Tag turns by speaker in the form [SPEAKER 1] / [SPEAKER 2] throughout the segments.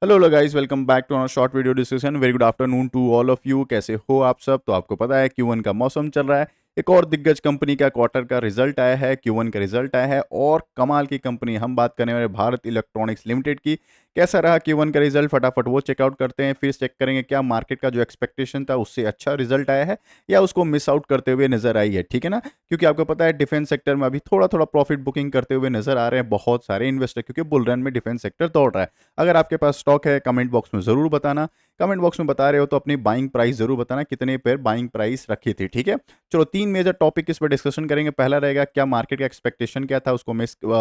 [SPEAKER 1] Hello guys, welcome back to our short video discussion. Very good afternoon to all of you. कैसे हो आप सब? तो आपको पता है Q1 का मौसम चल रहा है। एक और दिग्गज कंपनी का क्वार्टर का रिजल्ट आया है, Q1 का रिजल्ट आया है और कमाल की कंपनी हम बात करने वाले भारत इलेक्ट्रॉनिक्स लिमिटेड की। कैसा रहा Q1 का रिजल्ट, फटाफट वो चेकआउट करते हैं। फिर चेक करेंगे क्या मार्केट का जो एक्सपेक्टेशन था उससे अच्छा रिजल्ट आया है या उसको मिस आउट करते हुए नजर आई है, ठीक है ना। क्योंकि आपको पता है डिफेंस सेक्टर में अभी थोड़ा थोड़ा प्रॉफिट बुकिंग करते हुए नजर आ रहे हैं बहुत सारे इन्वेस्टर, क्योंकि बुल रन में डिफेंस सेक्टर दौड़ रहा है। अगर आपके पास स्टॉक है कमेंट बॉक्स में ज़रूर बताना। कमेंट बॉक्स में बता रहे हो तो अपनी बाइंग प्राइस ज़रूर बताना, कितने पर बाइंग प्राइस रखी थी, ठीक है। चलो, तीन मेजर टॉपिक इस पर डिस्कशन करेंगे। पहला रहेगा क्या मार्केट का एक्सपेक्टेशन क्या था, उसको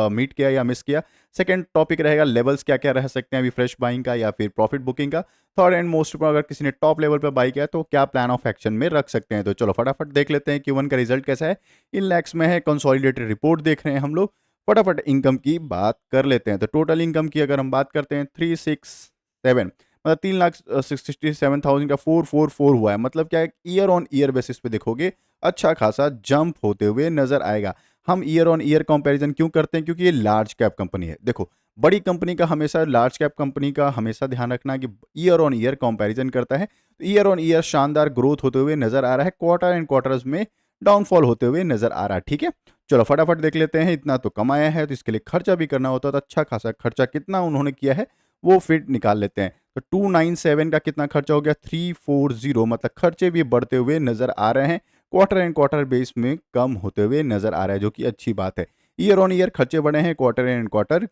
[SPEAKER 1] मीट किया या मिस किया। सेकंड टॉपिक रहेगा लेवल्स क्या क्या रह सकते हैं अभी फ्रेश बाइंग का या फिर प्रॉफिट बुकिंग का। थर्ड एंड मोस्ट, अगर किसी ने टॉप लेवल पर बाई किया तो क्या प्लान ऑफ एक्शन में रख सकते हैं। तो चलो फटाफट देख लेते हैं Q1 का रिजल्ट कैसा है। इन लैक्स में है, कंसोलिडेटेड रिपोर्ट देख रहे हैं हम लोग। फटाफट इनकम की बात कर लेते हैं। तो टोटल इनकम की अगर हम बात करते हैं 367, मतलब 3,67,000 का 444 हुआ है। मतलब क्या है, ईयर ऑन ईयर बेसिस पे देखोगे अच्छा खासा जंप होते हुए नजर आएगा। हम ईयर ऑन ईयर कंपैरिजन क्यों करते हैं? क्योंकि ये लार्ज कैप कंपनी है। देखो, बड़ी कंपनी का हमेशा, लार्ज कैप कंपनी का हमेशा ध्यान रखना कि ईयर ऑन ईयर कंपैरिजन करता है। तो ईयर ऑन ईयर शानदार ग्रोथ होते हुए नजर आ रहा है, क्वार्टर एंड क्वार्टर्स में डाउनफॉल होते हुए नजर आ रहा है, ठीक है। चलो फटाफट देख लेते हैं। इतना तो कमाया है तो इसके लिए खर्चा भी करना होता था, अच्छा खासा खर्चा कितना उन्होंने किया है वो फिर निकाल लेते हैं। तो 297 का कितना खर्चा हो गया, 340, मतलब खर्चे भी बढ़ते हुए नजर आ रहे हैं। क्वार्टर एंड क्वार्टर बेस में कम होते हुए नजर आ रहा है, जो कि अच्छी बात है। ईयर ऑन ईयर खर्चे बढ़े हैं, क्वार्टर एंड क्वार्टर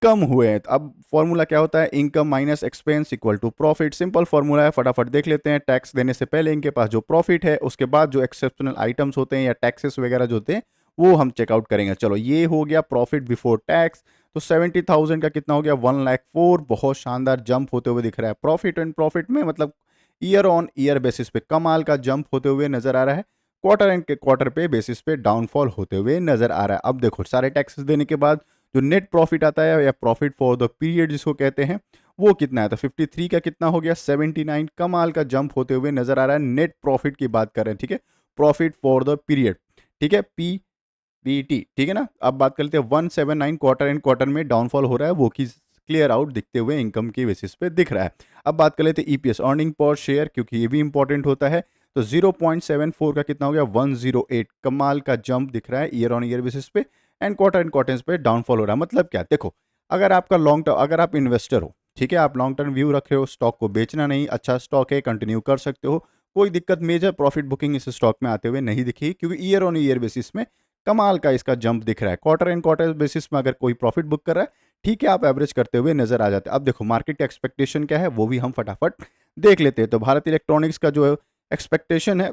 [SPEAKER 1] कम हुए हैं। तो अब फॉर्मूला क्या होता है, income minus expense equal to profit. Simple formula है, फटाफट देख लेते हैं। टैक्स देने से पहले इनके पास जो प्रॉफिट है, उसके बाद जो एक्सेप्शनल आइटम्स होते हैं या टैक्सेस वगैरह जो होते हैं वो हम चेकआउट करेंगे। चलो, ये हो गया प्रॉफिट बिफोर टैक्स। तो 70,000 का कितना हो गया, 1,04,000। बहुत शानदार जंप होते हुए दिख रहा है प्रॉफिट एंड प्रॉफिट में, मतलब ईयर ऑन ईयर बेसिस पे कमाल का जंप होते हुए नजर आ रहा है। क्वार्टर एंड क्वार्टर पे बेसिस पे डाउनफॉल होते हुए नजर आ रहा है। अब देखो, सारे टैक्सेस देने के बाद जो नेट प्रॉफिट आता है या प्रॉफिट फॉर द पीरियड जिसको कहते हैं, वो कितना है। तो 53 का कितना हो गया, 79। कमाल का जंप होते हुए नजर आ रहा है। नेट प्रॉफिट की बात कर रहे हैं, ठीक है, प्रॉफिट फॉर द पीरियड, ठीक है, PBT, ठीक है ना। अब बात कर लेते हैं 179, क्वार्टर एंड क्वार्टर में डाउनफॉल हो रहा है, वो की क्लियर आउट दिखते हुए इनकम के बेसिस पे दिख रहा है। अब बात कर लेते हैं EPS, अर्निंग पर शेयर, क्योंकि ये भी इंपॉर्टेंट होता है। तो 0.74 का कितना हो गया, 108। कमाल का जंप दिख रहा है ईयर ऑन ईयर बेसिस पे। एंड क्वार्टर एंड क्वार्टर्स पे डाउनफॉल हो रहा है। मतलब क्या, देखो, अगर आपका लॉन्ग टर्म, अगर आप इन्वेस्टर हो, ठीक है, आप लॉन्ग टर्म व्यू रख रहे हो, स्टॉक को बेचना नहीं, अच्छा स्टॉक है, कंटिन्यू कर सकते हो, कोई दिक्कत। मेजर प्रॉफिट बुकिंग इस स्टॉक में आते हुए नहीं दिखी, क्योंकि ईयर ऑन ईयर बेसिस में कमाल का इसका जंप दिख रहा है। क्वार्टर एंड क्वार्टर बेसिस में अगर कोई प्रॉफिट बुक कर रहा है, ठीक है, आप एवरेज करते हुए नजर आ जाते हैं। अब देखो मार्केट का एक्सपेक्टेशन क्या है वो भी हम फटाफट देख लेते हैं। तो भारत इलेक्ट्रॉनिक्स का जो एक्सपेक्टेशन है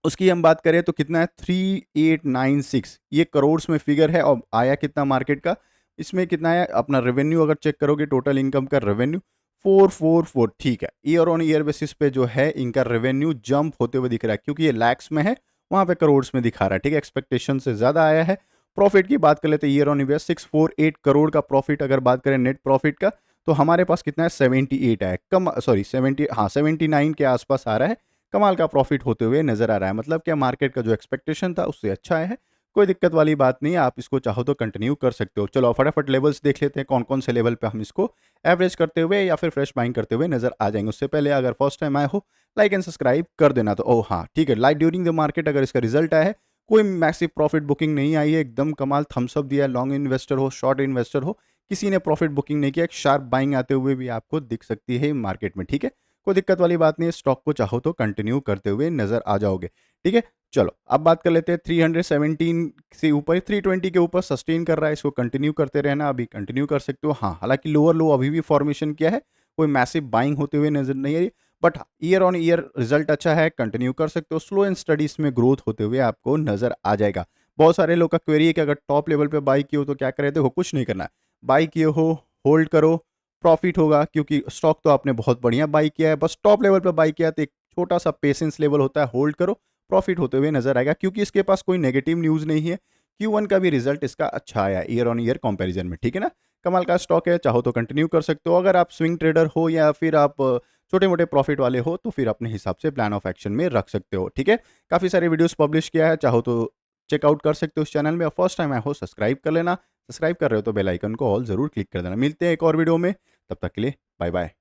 [SPEAKER 1] उसकी हम बात करें तो कितना है, 3896, ये करोड्स में फिगर है। और आया कितना मार्केट का, इसमें कितना है अपना रेवेन्यू, अगर चेक करोगे टोटल इनकम का रेवेन्यू 444, ठीक है। ईयर ऑन ईयर बेसिस पे जो है इनका रेवेन्यू जंप होते हुए दिख रहा है, क्योंकि ये लैक्स में है, वहां पे करोड्स में दिखा रहा है, ठीक है, एक्सपेक्टेशन से ज्यादा आया है। प्रॉफिट की बात कर लेते हैं, ईयर ऑन ईयर 648 करोड़ का प्रॉफिट अगर बात करें नेट प्रॉफिट का, तो हमारे पास कितना है, 78 है, कम, सॉरी 70, हाँ 79 के आसपास आ रहा है। कमाल का प्रॉफिट होते हुए नजर आ रहा है। मतलब क्या, मार्केट का जो एक्सपेक्टेशन था उससे अच्छा है। कोई दिक्कत वाली बात नहीं है, आप इसको चाहो तो कंटिन्यू कर सकते हो। चलो फटाफट लेवल्स देख लेते हैं, कौन कौन से लेवल पे हम इसको एवरेज करते हुए या फिर फ्रेश बाइंग करते हुए नजर आ जाएंगे। उससे पहले अगर फर्स्ट टाइम आए हो, लाइक एंड सब्सक्राइब कर देना। तो ओह हाँ, ठीक है, लाइक ड्यूरिंग द मार्केट अगर इसका रिजल्ट आया है, कोई मैसिव प्रॉफिट बुकिंग नहीं आई है, एकदम कमाल थम्सअप दिया है। लॉन्ग इन्वेस्टर हो, शॉर्ट इन्वेस्टर हो, किसी ने प्रॉफिट बुकिंग नहीं किया, एक शार्प बाइंग आते हुए भी आपको दिख सकती है मार्केट में, ठीक है। कोई दिक्कत वाली बात नहीं है, स्टॉक को चाहो तो कंटिन्यू करते हुए नजर आ जाओगे, ठीक है। चलो अब बात कर लेते हैं 317 से ऊपर, 320 के ऊपर सस्टेन कर रहा है, इसको कंटिन्यू करते रहना, अभी कंटिन्यू कर सकते हो। हाँ, हालांकि लोअर लो अभी भी फॉर्मेशन किया है, कोई मैसिव बाइंग होते हुए नजर नहीं आई, but year on year result अच्छा है, कंटिन्यू कर सकते हो। स्लो एंड स्टडी इसमें ग्रोथ होते हुए आपको नजर आ जाएगा। बहुत सारे लोग का क्वेरी है कि अगर टॉप लेवल पे बाई किए हो तो क्या करें। देखो, कुछ नहीं करना है, बाई किए हो होल्ड करो, प्रॉफिट होगा, क्योंकि स्टॉक तो आपने बहुत बढ़िया बाई किया है। बस टॉप लेवल पर बाई किया है तो एक छोटा सा पेशेंस लेवल होता है, होल्ड करो, प्रॉफिट होते हुए नजर आएगा, क्योंकि इसके पास कोई नेगेटिव न्यूज़ नहीं है। Q1 का भी रिजल्ट इसका अच्छा आया ईयर ऑन ईयर कंपैरिजन में, ठीक है ना। कमाल का स्टॉक है, चाहो तो कंटिन्यू कर सकते हो। अगर आप स्विंग ट्रेडर हो या फिर आप छोटे मोटे प्रॉफिट वाले हो, तो फिर अपने हिसाब से प्लान ऑफ एक्शन में रख सकते हो, ठीक है। काफ़ी सारे वीडियोस पब्लिश किया है, चाहो तो चेकआउट कर सकते हो इस चैनल में। और फर्स्ट टाइम आए हो, सब्सक्राइब कर लेना। सब्सक्राइब कर रहे हो तो बेल आइकन को ऑल जरूर क्लिक कर देना। मिलते हैं एक और वीडियो में, तब तक के लिए बाय बाय।